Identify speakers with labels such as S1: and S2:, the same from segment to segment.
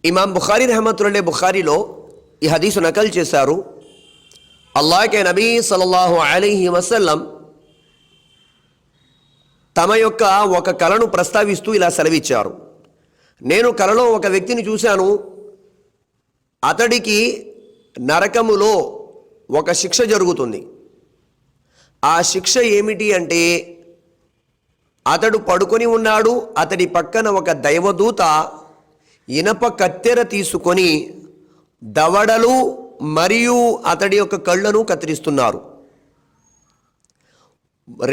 S1: ఇమాం బుఖారీ రహమతుల్లాహి బుఖారీలో ఈ హదీసు నకల్ చేశారు. అల్లాహ్ కే నబీ సల్లల్లాహు అలైహి వసల్లం తమ యొక్క ఒక కళను ప్రస్తావిస్తూ ఇలా సెలవిచ్చారు. నేను కలలో ఒక వ్యక్తిని చూశాను. అతడికి నరకములో ఒక శిక్ష జరుగుతుంది. ఆ శిక్ష ఏమిటి అంటే, అతడు పడుకొని ఉన్నాడు. అతడి పక్కన ఒక దైవదూత ఇనప కత్తెర తీసుకొని దవడలు మరియు అతడి యొక్క కళ్ళను కత్తిరిస్తున్నారు.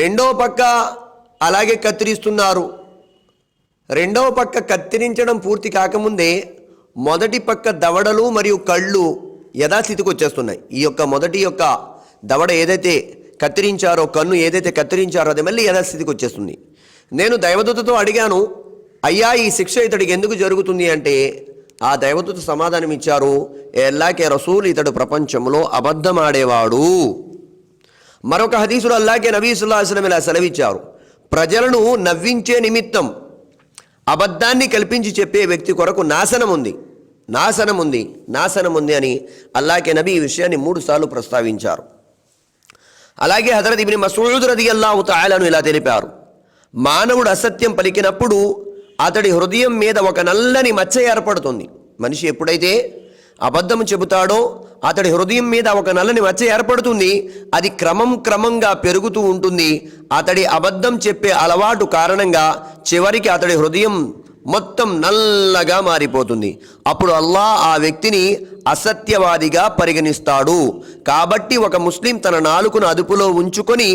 S1: రెండో పక్క అలాగే కత్తిరిస్తున్నారు. రెండవ పక్క కత్తిరించడం పూర్తి కాకముందే మొదటి పక్క దవడలు మరియు కళ్ళు యథాస్థితికి వచ్చేస్తున్నాయి. ఈ యొక్క మొదటి యొక్క దవడ ఏదైతే కత్తిరించారో, కన్ను ఏదైతే కత్తిరించారో అది మళ్ళీ యథాస్థితికి వచ్చేస్తుంది. నేను దైవదూతతో అడిగాను, అయ్యా ఈ శిక్ష ఇతడికి ఎందుకు జరుగుతుంది అంటే, ఆ దైవదూత సమాధానం ఇచ్చారు, అల్లాహ్ కే రసూల్ ఇతడు ప్రపంచంలో అబద్ధమాడేవాడు. మరొక హదీసులో అల్లాహ్ కే నబీ సల్లల్లాహు అలైహి వసల్లం ఇలా సెలవిచ్చారు, ప్రజలను నవ్వించే నిమిత్తం అబద్ధాన్ని కల్పించి చెప్పే వ్యక్తి కొరకు నాశనం ఉంది అని అల్లాహ్ కే నబీ ఈ విషయాన్ని 3 సార్లు ప్రస్తావించారు. అలాగే హజరత్ ఇబ్న్ మస్ఊద్ రదియల్లాహు తఆలాను ఇలా తెలిపారు, మానవుడు అసత్యం పలికినప్పుడు అతడి హృదయం మీద ఒక నల్లని మచ్చ ఏర్పడుతుంది. మనిషి ఎప్పుడైతే అబద్ధం చెబుతాడో అతడి హృదయం మీద ఒక నల్లని మచ్చ ఏర్పడుతుంది. అది క్రమంగా పెరుగుతూ ఉంటుంది. అతడి అబద్ధం చెప్పే అలవాటు కారణంగా చివరికి అతడి హృదయం మొత్తం నల్లగా మారిపోతుంది. అప్పుడు అల్లాహ్ ఆ వ్యక్తిని అసత్యవాదిగా పరిగణిస్తాడు. కాబట్టి ఒక ముస్లిం తన నాలుకను అదుపులో ఉంచుకొని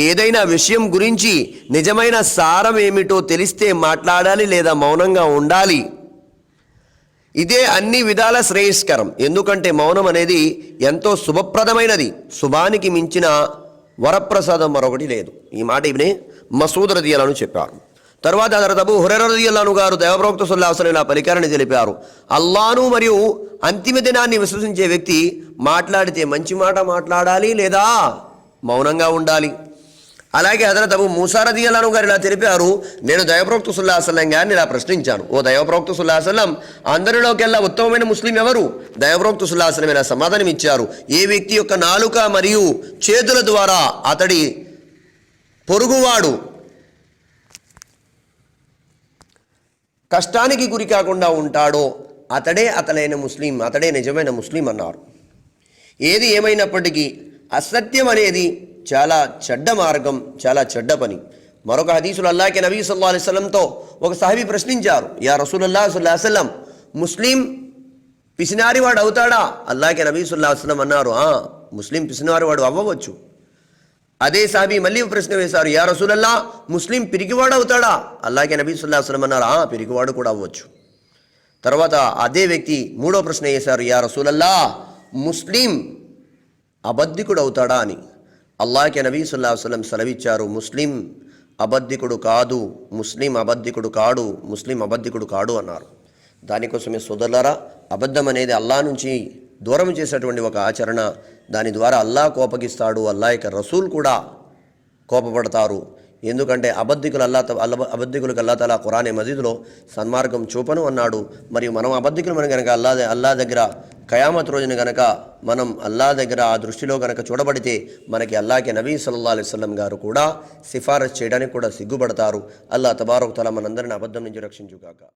S1: ఏదైనా విషయం గురించి నిజమైన సారం ఏమిటో తెలిస్తే మాట్లాడాలి, లేదా మౌనంగా ఉండాలి. ఇదే అన్ని విధాల శ్రేయస్కరం. ఎందుకంటే మౌనం అనేది ఎంతో శుభప్రదమైనది. శుభానికి మించిన వరప్రసాదం మరొకటి లేదు. ఈ మాట ఇబ్నే మసూద్ రదియల్లాహు చెప్పారు. తర్వాత హజరత్ అబూ హురైరా రదియల్లాహు గారు దైవప్రవక్త సల్లల్లాహు అలైహి వసల్లం పలికారని తెలిపారు, అల్లాహ్ను మరియు అంతిమ దినాన్ని విశ్వసించే వ్యక్తి మాట్లాడితే మంచి మాట మాట్లాడాలి, లేదా మౌనంగా ఉండాలి. అలాగే హజరత్ అబూ మూసా రదియల్లాహు గారు ఇలా తెలిపారు, నేను దైవప్రవక్త సల్లల్లాహు అలైహి వసల్లం గారిని ఇలా ప్రశ్నించాను, ఓ దైవప్రవక్త సల్లల్లాహు అలైహి వసల్లం, అందరిలోకెల్లా ఉత్తమమైన ముస్లిం ఎవరు? దైవప్రవక్త సల్లల్లాహు అలైహి వసల్లం ఇలా సమాధానం ఇచ్చారు, ఏ వ్యక్తి యొక్క నాలుక మరియు చేతుల ద్వారా అతడి పొరుగువాడు కష్టానికి గురి కాకుండా ఉంటాడో అతడే నిజమైన ముస్లిం అన్నారు. ఏది ఏమైనప్పటికీ అసత్యం అనేది చాలా చెడ్డ మార్గం, చాలా చెడ్డ పని. మరొక హదీసులో అల్లాహ్ కే నబీ సల్లల్లాహు అలైహి వసల్లంతో ఒక సహాబీ ప్రశ్నించారు, యా రసూలల్లాహ్ సల్లల్లాహు అలైహి వసల్లం, ముస్లిం పిసినారివాడు అవుతాడా? అల్లాహ్ కే నబీ సల్లల్లాహు అలైహి వసల్లం అన్నారు, ముస్లిం పిసినారివాడు అవ్వవచ్చు. అదే సాహబీ మళ్ళీ ప్రశ్న వేశారు, యా రసూలల్లాహ్, ముస్లిం పిరికివాడు అవుతాడా? అల్లాహ్ కే నబీ సల్లల్లాహు అలైహి వసల్లం అన్నారు, పిరికివాడు కూడా అవ్వచ్చు. తర్వాత అదే వ్యక్తి 3వ ప్రశ్న వేశారు, యా రసూలల్లాహ్, ముస్లిం అబద్ధికుడు అవుతాడా అని. అల్లాహ్ కే నబీ సల్లల్లాహు అలైహి వసల్లం సెలవిచ్చారు, ముస్లిం అబద్ధికుడు కాడు అన్నారు. దానికోసమే సోదరులారా, అబద్ధం అనేది అల్లాహ్ నుంచి దూరం చేసేటువంటి ఒక ఆచరణ. దాని ద్వారా అల్లాహ్ కోపగిస్తాడు, అల్లాహ్ యొక్క రసూల్ కూడా కోపపడతారు. ఎందుకంటే అబద్ధికులకు అల్లాహ్ తఆలా ఖురాన్ మజీద్లో సన్మార్గం చూపను అన్నాడు. మరియు మనం అబద్ధికులు మనం కనుక అల్లాహ్ దగ్గర ఖయామత్ రోజున కనుక మనం అల్లాహ్ దగ్గర ఆ దృష్టిలో కనుక చూడబడితే మనకి అల్లాహ్ కే నబీ సల్లల్లాహు అలైహి వసల్లం గారు కూడా సిఫారసు చేయడానికి కూడా సిగ్గుపడతారు. అల్లాహ్ తబారక్ తఆలా మనందరిని అబద్ధం నుంచి రక్షించుగాక.